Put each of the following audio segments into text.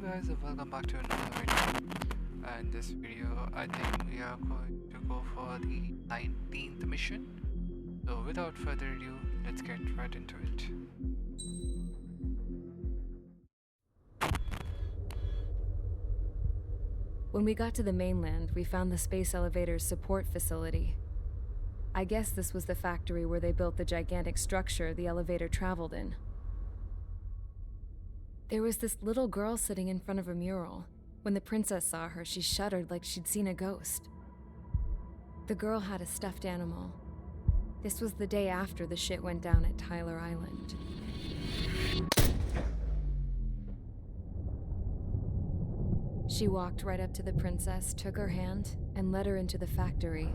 guys, and welcome back to another video. In this video, I think we are going to go for the 19th mission. So without further ado, let's get right into it. When we got to the mainland, we found the space elevator's support facility. I guess this was the factory where they built the gigantic structure the elevator traveled in. There was this little girl sitting in front of a mural. When the princess saw her, she shuddered like she'd seen a ghost. The girl had a stuffed animal. This was the day after the shit went down at Tyler Island. She walked right up to the princess, took her hand, and led her into the factory.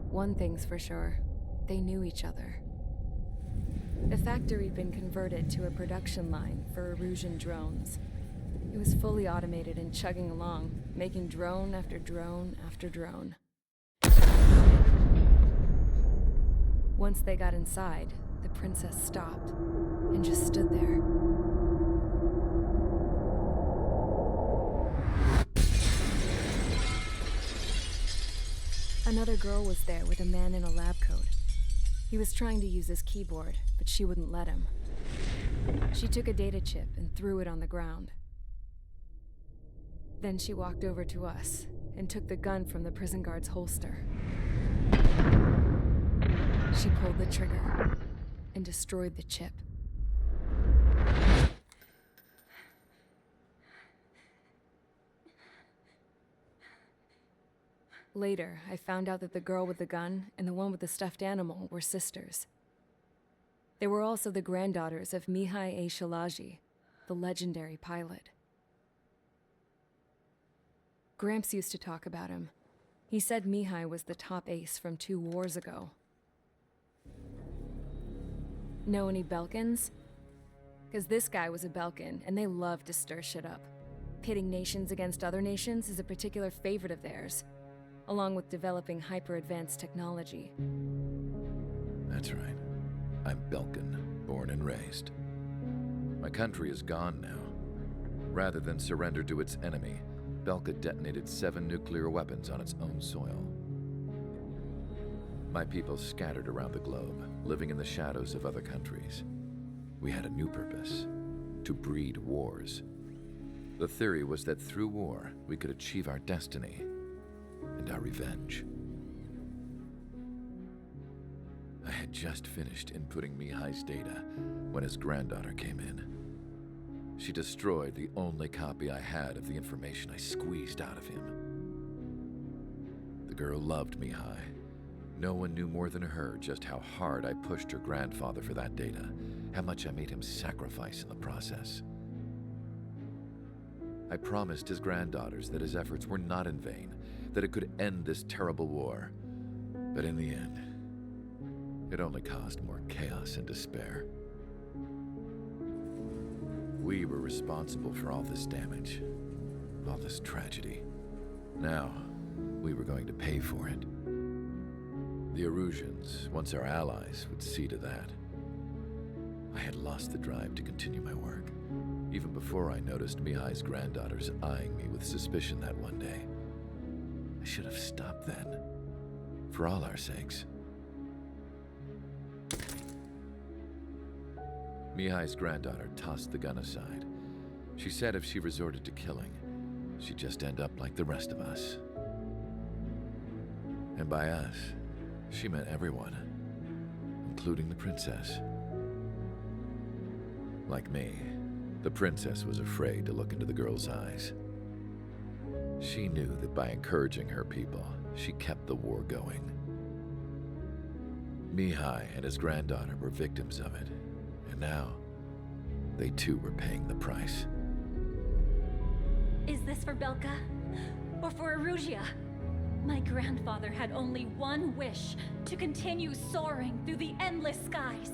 One thing's for sure, they knew each other. The factory'd been converted to a production line for Acuzyl drones. It was fully automated and chugging along, making drone after drone after drone. Once they got inside, the princess stopped and just stood there. Another girl was there with a man in a lab coat. He was trying to use his keyboard, but she wouldn't let him. She took a data chip and threw it on the ground. Then she walked over to us and took the gun from the prison guard's holster. She pulled the trigger and destroyed the chip. Later, I found out that the girl with the gun and the one with the stuffed animal were sisters. They were also the granddaughters of Mihai A. Shalaji, the legendary pilot. Gramps used to talk about him. He said Mihai was the top ace from 2 wars ago. Know any Belkans? Because this guy was a Belkan, and they love to stir shit up. Pitting nations against other nations is a particular favorite of theirs, along with developing hyper-advanced technology. That's right. I'm Belkan, born and raised. My country is gone now. Rather than surrender to its enemy, Belka detonated 7 nuclear weapons on its own soil. My people scattered around the globe, living in the shadows of other countries. We had a new purpose: to breed wars. The theory was that through war, we could achieve our destiny and our revenge. I had just finished inputting Mihai's data when his granddaughter came in. She destroyed the only copy I had of the information I squeezed out of him. The girl loved Mihai. No one knew more than her just how hard I pushed her grandfather for that data, how much I made him sacrifice in the process. I promised his granddaughters that his efforts were not in vain, that it could end this terrible war. But in the end, it only caused more chaos and despair. We were responsible for all this damage, all this tragedy. Now, we were going to pay for it. The Acuzyls, once our allies, would see to that. I had lost the drive to continue my work, even before I noticed Mihai's granddaughters eyeing me with suspicion that one day. I should have stopped then, for all our sakes. Mihai's granddaughter tossed the gun aside. She said if she resorted to killing, she'd just end up like the rest of us. And by us, she meant everyone, including the princess. Like me, the princess was afraid to look into the girl's eyes. She knew that by encouraging her people, she kept the war going. Mihai and his granddaughter were victims of it, and now, they too were paying the price. Is this for Belka? Or for Acuzyl? My grandfather had only one wish: to continue soaring through the endless skies.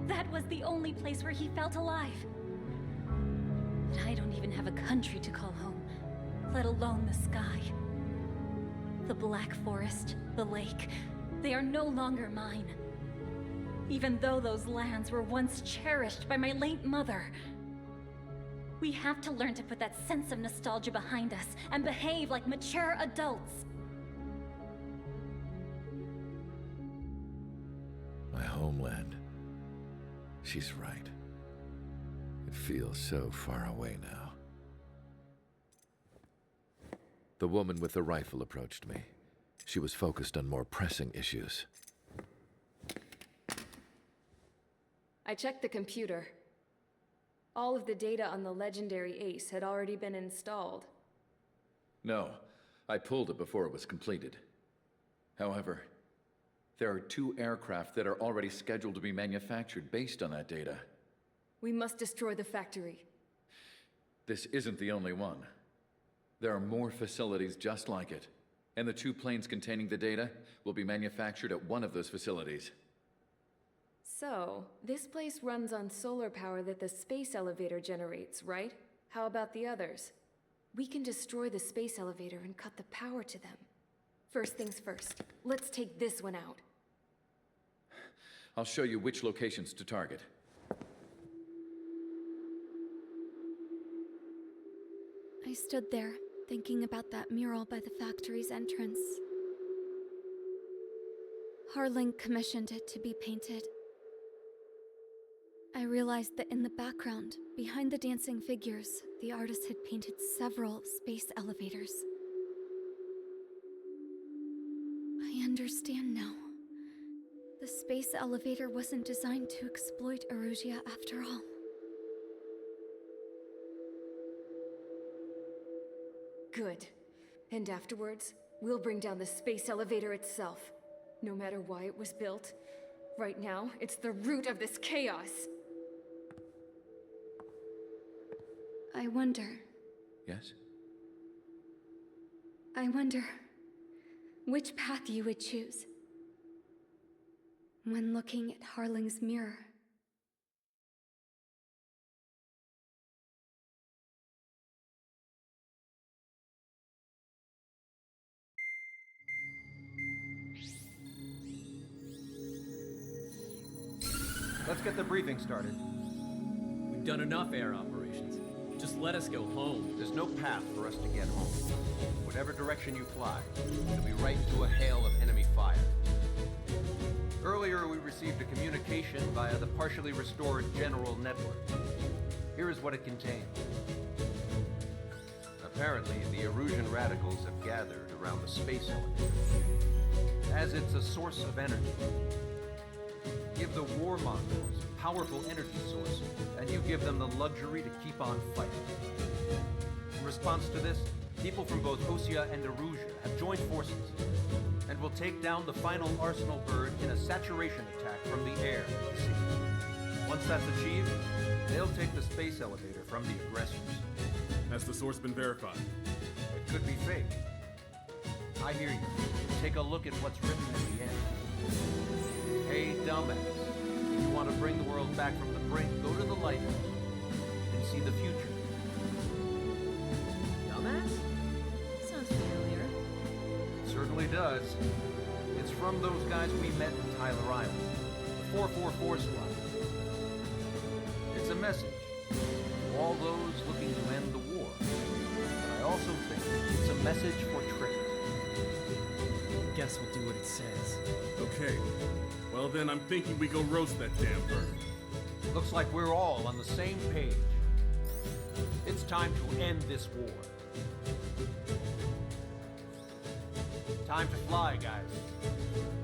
That was the only place where he felt alive. But I don't even have a country to call home, let alone the sky. The Black Forest, the lake, they are no longer mine. Even though those lands were once cherished by my late mother. We have to learn to put that sense of nostalgia behind us and behave like mature adults. My homeland. She's right. It feels so far away now. The woman with the rifle approached me. She was focused on more pressing issues. I checked the computer. All of the data on the legendary Ace had already been installed. No, I pulled it before it was completed. However, there are 2 aircraft that are already scheduled to be manufactured based on that data. We must destroy the factory. This isn't the only one. There are more facilities just like it, and the 2 planes containing the data will be manufactured at one of those facilities. So, this place runs on solar power that the space elevator generates, right? How about the others? We can destroy the space elevator and cut the power to them. First things first, let's take this one out. I'll show you which locations to target. I stood there, thinking about that mural by the factory's entrance. Harling commissioned it to be painted. I realized that in the background, behind the dancing figures, the artist had painted several space elevators. I understand now. The space elevator wasn't designed to exploit Erusia after all. Good. And afterwards, we'll bring down the space elevator itself. No matter why it was built, right now, it's the root of this chaos. I wonder Yes? which path you would choose when looking at Harling's mirror. Let's get the briefing started. We've done enough air operations. Just let us go home. There's no path for us to get home. Whatever direction you fly, it'll be right into a hail of enemy fire. Earlier, we received a communication via the partially restored general network. Here is what it contained. Apparently, the Erusian radicals have gathered around the space elevator, as it's a source of energy. Give the warmongers a powerful energy source, and you give them the luxury to keep on fighting. In response to this, people from both Osea and Erusia have joined forces, and will take down the final Arsenal bird in a saturation attack from the air and sea. Once that's achieved, they'll take the space elevator from the aggressors. Has the source been verified? It could be fake. I hear you. Take a look at what's written at the end. Hey, dumbass. If you want to bring the world back from the brink, go to the Lighthouse and see the future. Dumbass? Sounds familiar. It certainly does. It's from those guys we met in Tyler Island, the 444 squad. It's a message to all those looking to end the war. But I also think it's a message for traitors. Guess we'll do what it says. Okay. Well then, I'm thinking we go roast that damn bird. Looks like we're all on the same page. It's time to end this war. Time to fly, guys.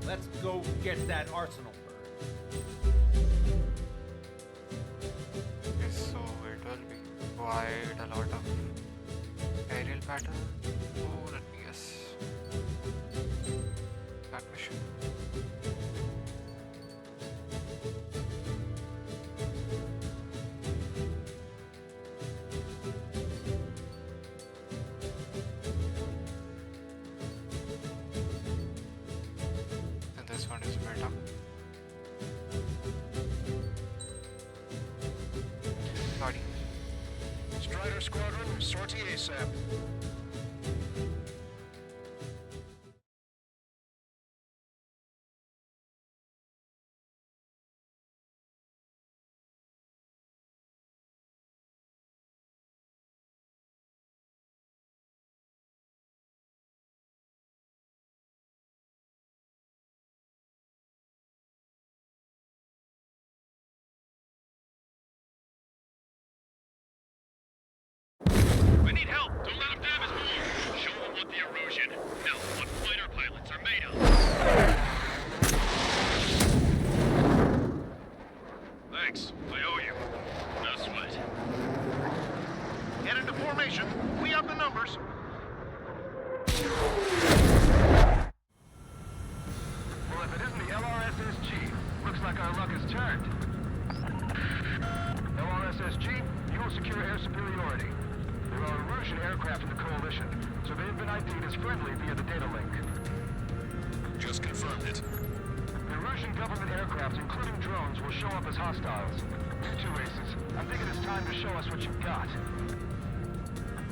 Let's go get that Arsenal bird. Yes, so it will be quite a lot of aerial battle. Oh, let me guess. Back mission. And this one is built up. Sorry. Strider Squadron, sortie ASAP. location. We have the numbers. Well, if it isn't the LRSSG, looks like our luck has turned. LRSSG, you will secure air superiority. There are Erusian aircraft in the Coalition, so they have been ID'd as friendly via the data link. Just confirmed it. The Erusian government aircraft, including drones, will show up as hostiles. You two aces, I'm thinking it's time to show us what you've got.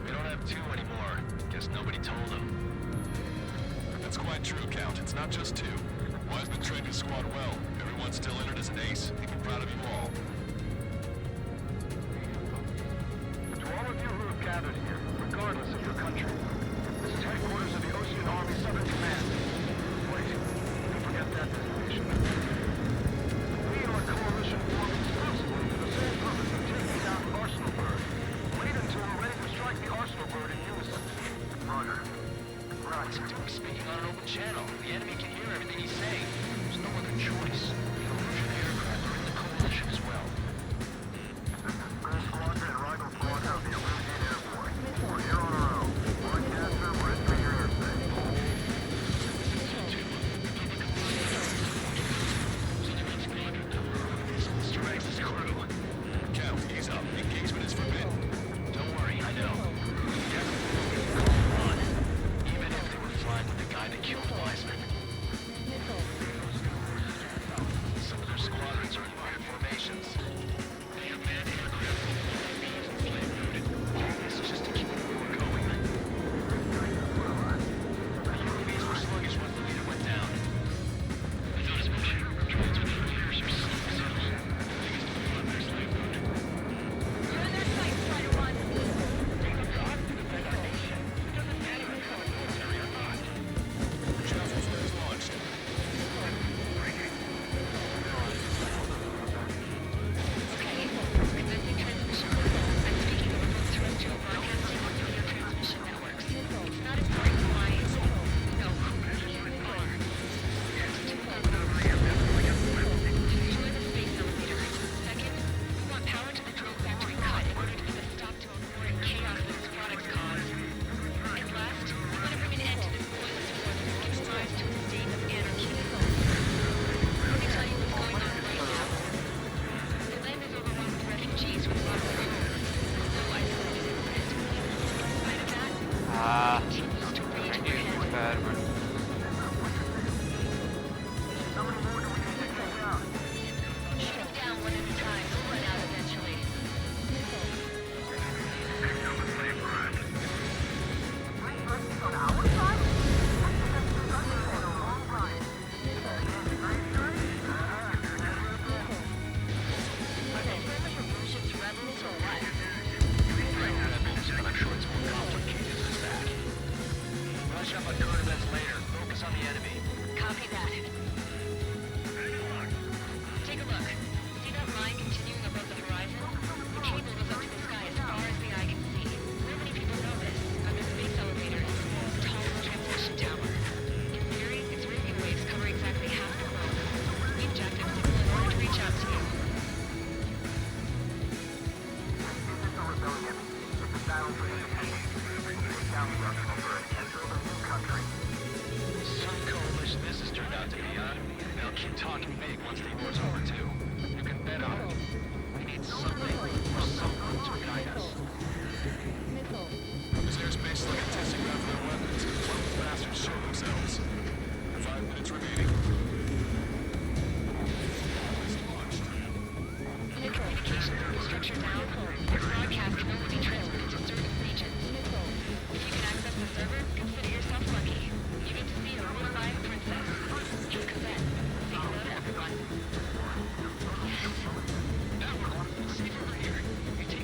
We don't have two anymore. Guess nobody told them. That's quite true, Count. It's not just two. Wiseman trained his squad well. Everyone's still entered as an ace. He'd be proud of you all. To all of you who have gathered here, regardless of your country, this is headquarters of the Ocean Army Southern Command. Wait, don't forget that designation. We are a coalition formed exclusively for the sole purpose of taking down Arsenal Bird. Wait until we're ready to strike the Arsenal Bird in unison. Roger. Right. Duke's speaking on an open channel. The enemy can hear everything he's saying. There's no other choice. The Erusian aircraft are in the coalition as well. Gold Squadron and Rival Squadron of the Erusian Air Force. We're here on our own. Broadcaster, we're entering your airspace. Mr. X's crew. Count, ease up. Engagement is forbidden. Don't worry, I know. Run. Even if they were flying with the guy that killed Wiseman. Some of their squadrons are in weird formations. They have manned aircraft with flame routed. This is just to keep the war going. The UAVs were sluggish once the leader went down. I thought as much. Drones with flares are slow as hell. Biggest fool on their slave route. You're in their sights, Strider 1. We have got to defend our nation. It doesn't matter if you're military or not. Travels was launched. Okay. Commencing transmission. I'm speaking over both terrestrial broadcasting and radio transmission networks. It's not important why. No. Destroy the space elevator. Second, we want power to the drone factory cut in order to put a stop to a war and chaos that its products cause. And last, we want to bring an end to this pointless war that has given rise to a state of anarchy. Let me tell you what's going on right now. The land is overrun with refugees who have lost their homes. No isolated incident. In spite of that, it continues to rage ahead. Bad, but Shoot them down one at a time. We'll run out eventually. Revolution's rebels or what? Rebels, but I'm sure it's more complicated than that. Rush up on coordinates later. Focus on the enemy. Copy that. Take a look. See that line continuing above the horizon? The cable goes up to the sky as far as the eye can see. Not many people know this, but the space elevator is the world's tallest transmission tower. In theory, its radio waves cover exactly half the globe. We jacked up signal in order to reach out to you. Some coalition this has turned out to be, huh? They'll keep talking big once the war's over, too. You can bet on it. We need something or someone to guide us. This airspace is like a testing ground for their weapons. What if the bastards show themselves? 5 minutes remaining. New communication infrastructure down. Your broadcast can only be transmitted to certain regions. If you can access the server, consider yourself lucky. You get to see a real-life princess. Acuzyl. Say hello to everyone. Network, safe over here. You take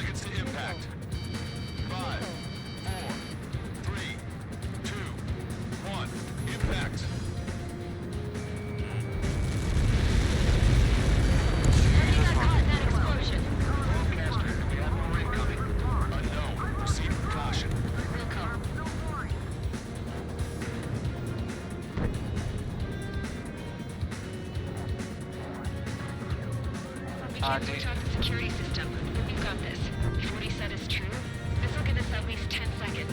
seconds to impact. 5, 4, 3, 2, 1. Impact. Broadcaster, do we have more incoming? Unknown. Proceed with caution. We can't switch off the security system, but we've got this. If what he said is true, this will give us at least 10 seconds.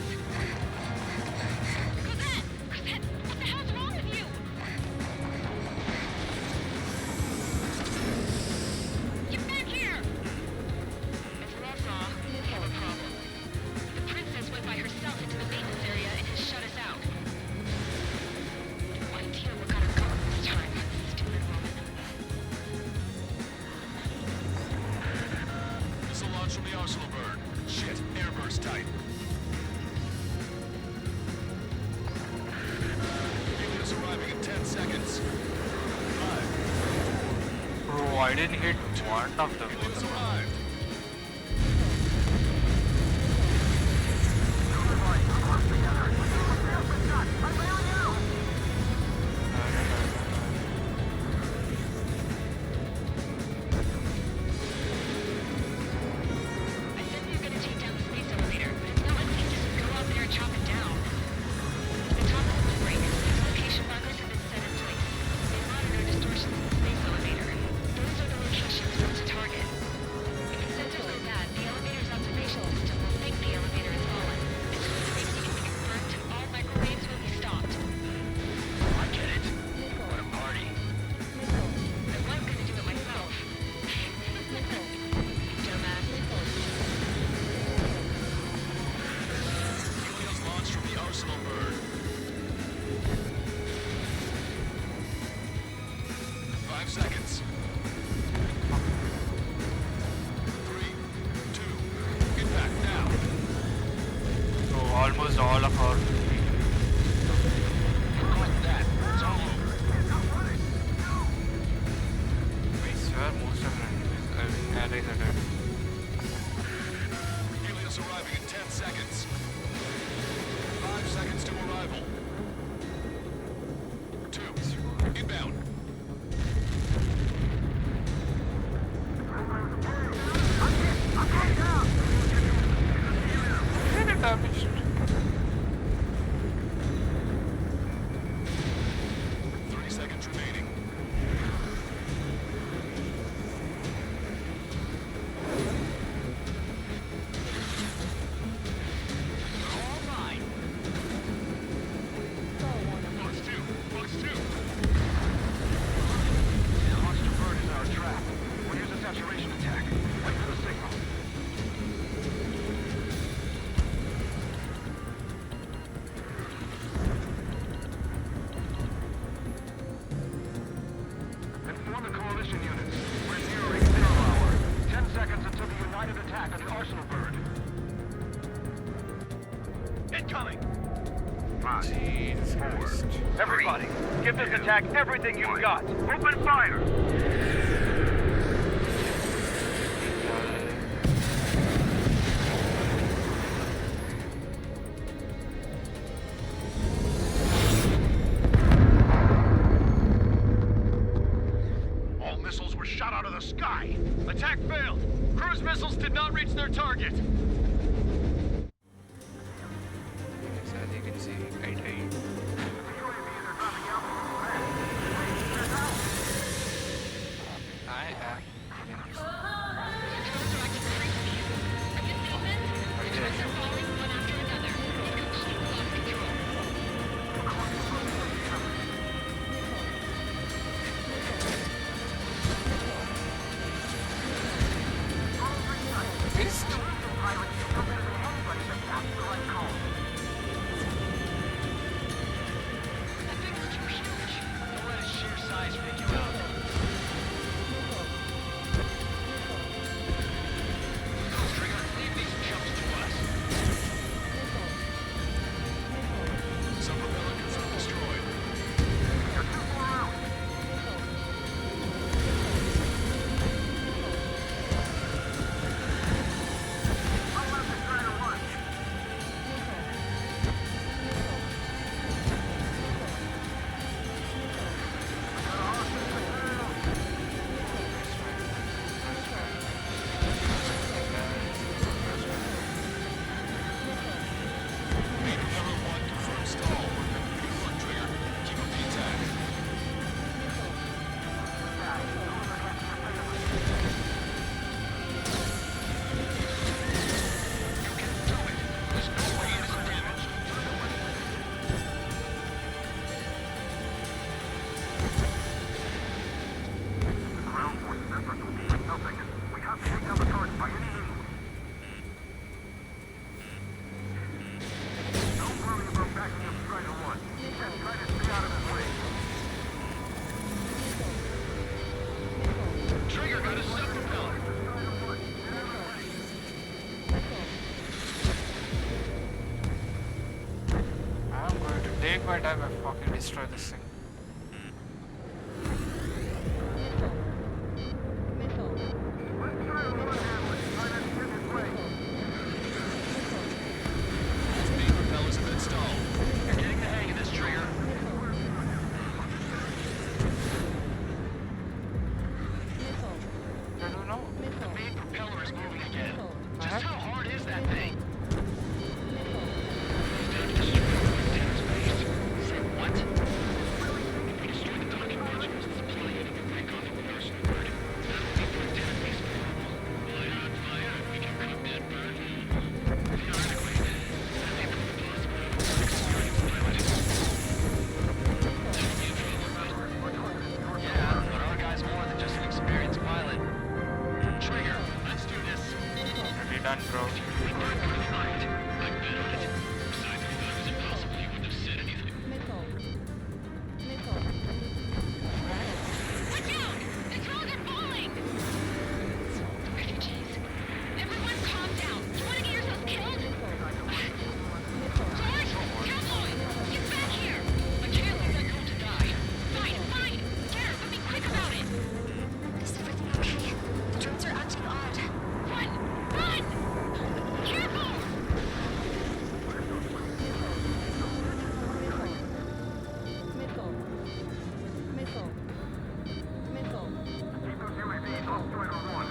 Cosette! Cosette! What the hell's wrong with you? Get back here! As Law saw, we have a problem. The princess went by herself into the maintenance area and has shut us out. No idea what got her going this time. Stupid woman. Missile launch from the arsenal bird. Shit, airburst tight. Helios arriving in 10 seconds. 5. Bro, I didn't hit one of them. Helios arrived. I said we were gonna take down the space elevator, but it's not like we can just go out there and chop it down. At the top of the break, these location markers have been set in place. They monitor distortions in the space elevator. Those are the locations for us to target. If the sensors go bad, the elevator's observational system will think the elevator has fallen. As soon as they see it getting burnt, all microwaves will be stopped. I get it. What a party. I was gonna do it myself. Dumbass. Helios launched from the arsenal bird. 5 seconds. 3, 2, impact now. So almost all of our Like that. It's all over. I swear most of them allies are dead. Helios arriving in 10 seconds. 5 seconds to arrival. 2, inbound. Damaged. 30 seconds remaining. All right. Box 2, box 2. The monster bird is our trap. We'll use a saturation attack. Wait for the signal. Inform the coalition units. We're nearing 0 hour. 10 seconds until the united attack on the arsenal bird. Incoming. 5, Jesus 4. Christ. Everybody, give this attack everything you've got. Open fire! All missiles were shot out of the sky. Attack failed. Cruise missiles did not reach their target. As you can see, I died. I am convinced. Controls are acting crazy. Have you seen this? The trucks are falling one after another. We've completely lost control. Fist? by the time I fucking destroy this thing. Main propellers have been installed. You're getting the hang of this, Trigger. I don't know. The main propeller is moving again. Just how hard is that thing? Say what? If we destroy the docking modules, this plane can break off a reverse converting. That'll be for antenna base. Fire on fire, we can cook that bird. Theoretically, I think it's possible. Experienced pilot. That would be a trouble. Yeah, but our guy's more than just an experienced pilot. Trigger, let's do this. Already done, bro. We might want to try it. I bet on it. Besides, if that was impossible, he wouldn't have said anything. Look out! The drones are falling! Refugees. Everyone calm down. You want to get yourself killed? George! Cowboy! Get back here! Michaela's not going to die. Fine, fine! Get her, but be quick about it! Is everything okay? The drones are acting odd. Run! Run! Careful! Keep those UAVs off Strider 1.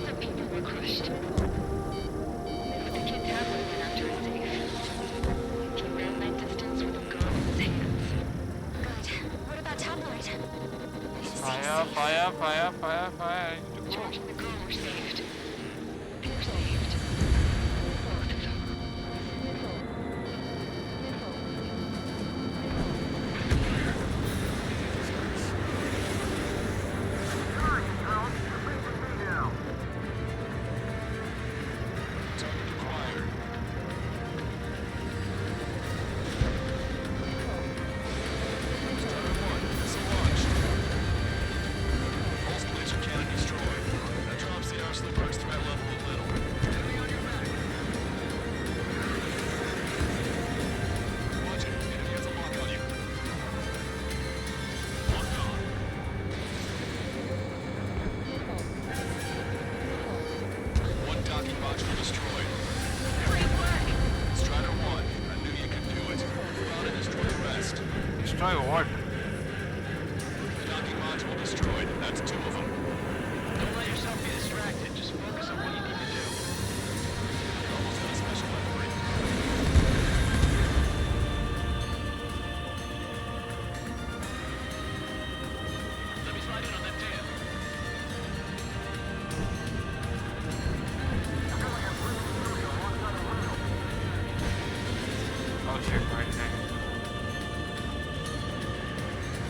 Some people were crushed. But the kid Tab would have been after us safe. He ran that distance with a gun in his hands. Good. What about Tabloid? Fire, fire, fire, fire, fire. I need to go. George and the girl were saved. They were saved. Both of them. Target acquired. Starter 1, missile launch. Pulse laser cannon destroyed. That drops the Arslan bird's threat level a little. Enemy on your back. Watch it. Enemy has a lock on you. Locked on. One docking module destroyed. Great work! Strider 1, I knew you could do it. Move out and destroy the rest. Destroy what? Docking module destroyed. That's 2 of them. Don't let yourself be distracted. Just focus on what you need to do. You're almost out of special weaponry. Let me slide in on that dam. Oh shit, right there.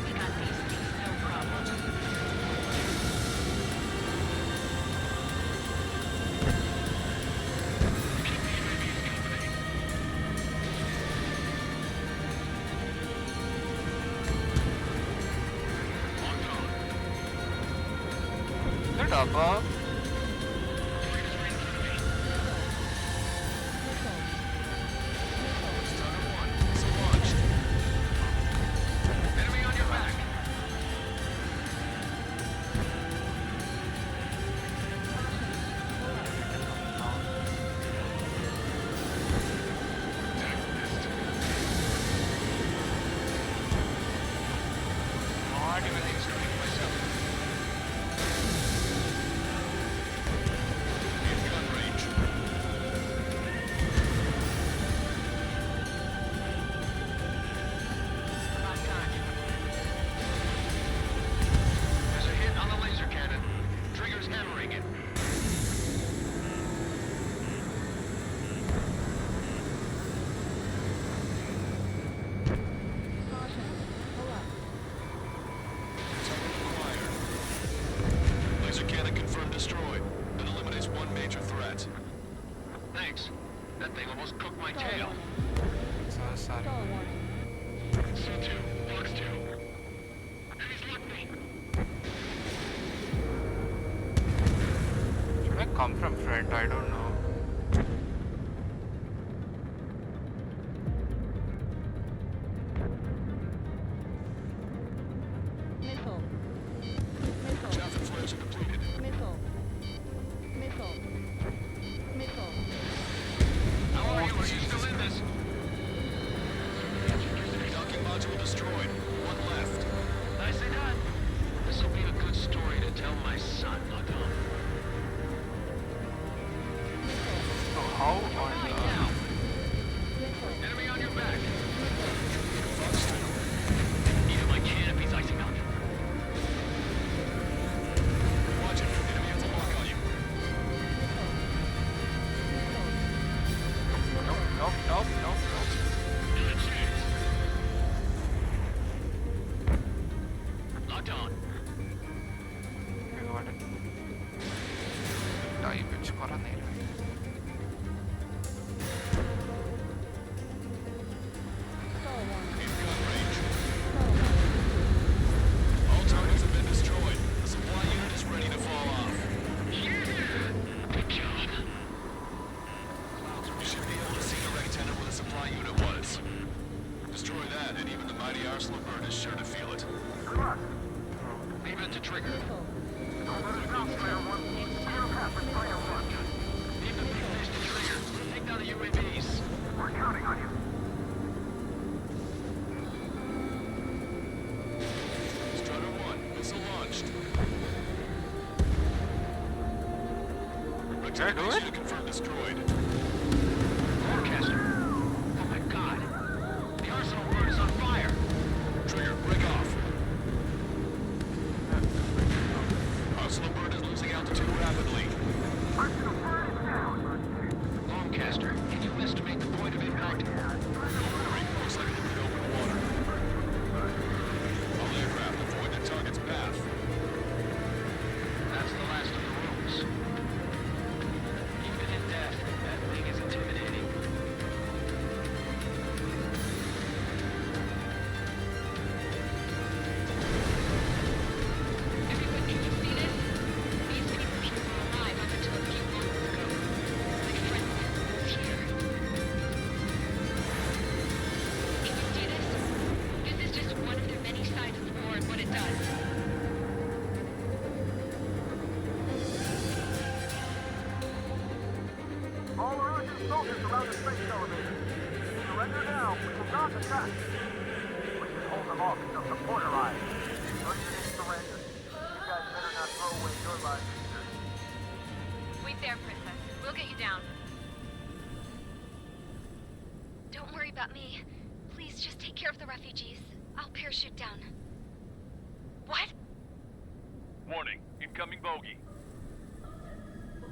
We got these things, no problem. They're above. Starter 1, missile launched. Enemy on your back. Not even Everything's going myself. come from front, I don't know. Missile. Missile. Chaff and flares are completed. Missile. Missile. Missile. How are you? Are you still in this? Docking module destroyed. One left. Nicely done. This will be a good story to tell my son, Lockdown. So how on Enemy on your back. Either my canopy's icing up. Watch it. Enemy has a lock on you. Nope. Not a chance. Locked on. We got it. Die bitch kora nahi raha. In gun range. All targets have been destroyed. The supply unit is ready to fall off. Good job. You should be able to see the rectangle where the supply unit was. Destroy that, and even the mighty Arslan bird is sure to feel it. Leave it to Trigger. Leave the big fish to Trigger. Take down the UAVs. We're counting on you. Strutter 1, missile launched. Rectangle do it? unit confirmed destroyed. Forecaster. Oh my god. The Arsenal bird is on fire. Trigger, break off. Arslan bird is losing altitude rapidly. Longcaster, can you estimate the point of impact? Looks like it hit open water. All aircraft avoid the target's path. That's the last of the rooms. Even in death, that thing is intimidating. Everyone, can you see this? These people were alive up until a few moments ago. My friend was here. Can you see this? This is just one of their many sides of war and what it does. All Erusian soldiers around the space elevator. Surrender now. We will not attack. We can hold them off until support arrives. No unit surrender. You guys better not throw away your lives either. Wait there, Princess. We'll get you down. Don't worry about me. Please just take care of the refugees. I'll parachute down. What? Warning, incoming bogey.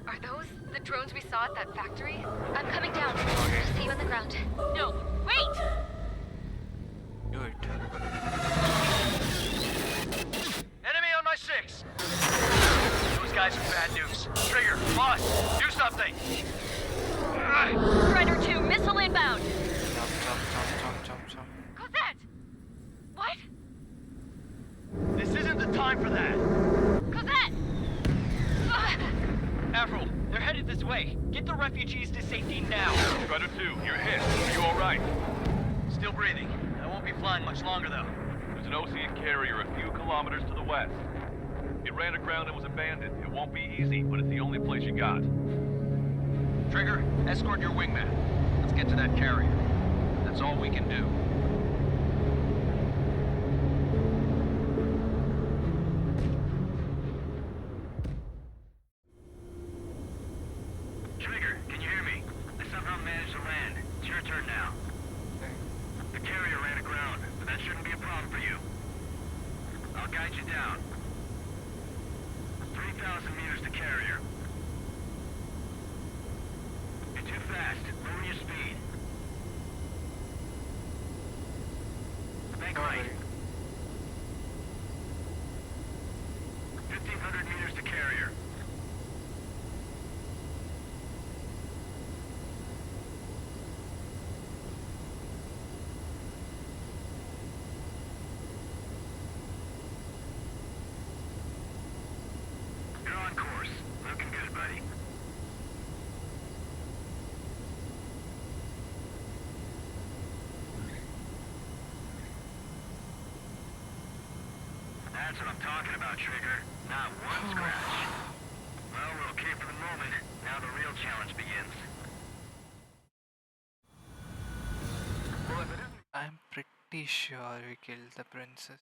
Are those the drones we saw at that factory? I'm coming down. See you on the ground. No, wait! Do it. Enemy on my 6. Those guys are bad news. Trigger, boss, do something. Strider 2, missile inbound! Jump. Cosette! What? This isn't the time for that. Cosette! Avril, they're headed this way. Get the refugees to safety now. Strutter 2, you're hit. Are you alright? Still breathing. I won't be flying much longer, though. There's an Ocean carrier a few kilometers to the west. It ran aground and was abandoned. It won't be easy, but it's the only place you got. Trigger, escort your wingman. Let's get to that carrier. That's all we can do. Trigger, can you hear me? I somehow managed to land. It's your turn now. The carrier ran aground, but that shouldn't be a problem for you. I'll guide you down. 3,000 meters to carrier. You're too fast. Lower your speed. Bank right. 1,500 meters to carrier. You're on course. Looking good, buddy. That's what I'm talking about, Trigger. Not one scratch. Well, we're okay for the moment. Now the real challenge begins. Well, if it isn't... I'm pretty sure we killed the princess.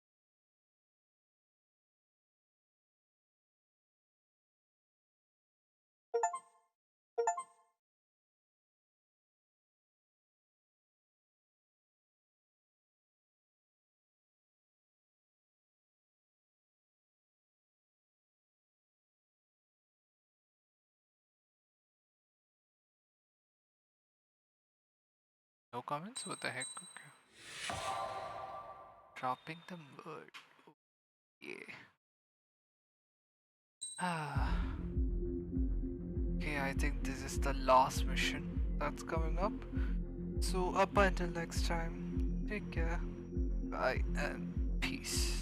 No comments? What the heck? Okay. Dropping the bird. Oh, yeah. Ah. Okay, I think this is the last mission that's coming up. So, up until next time, take care, bye, and peace.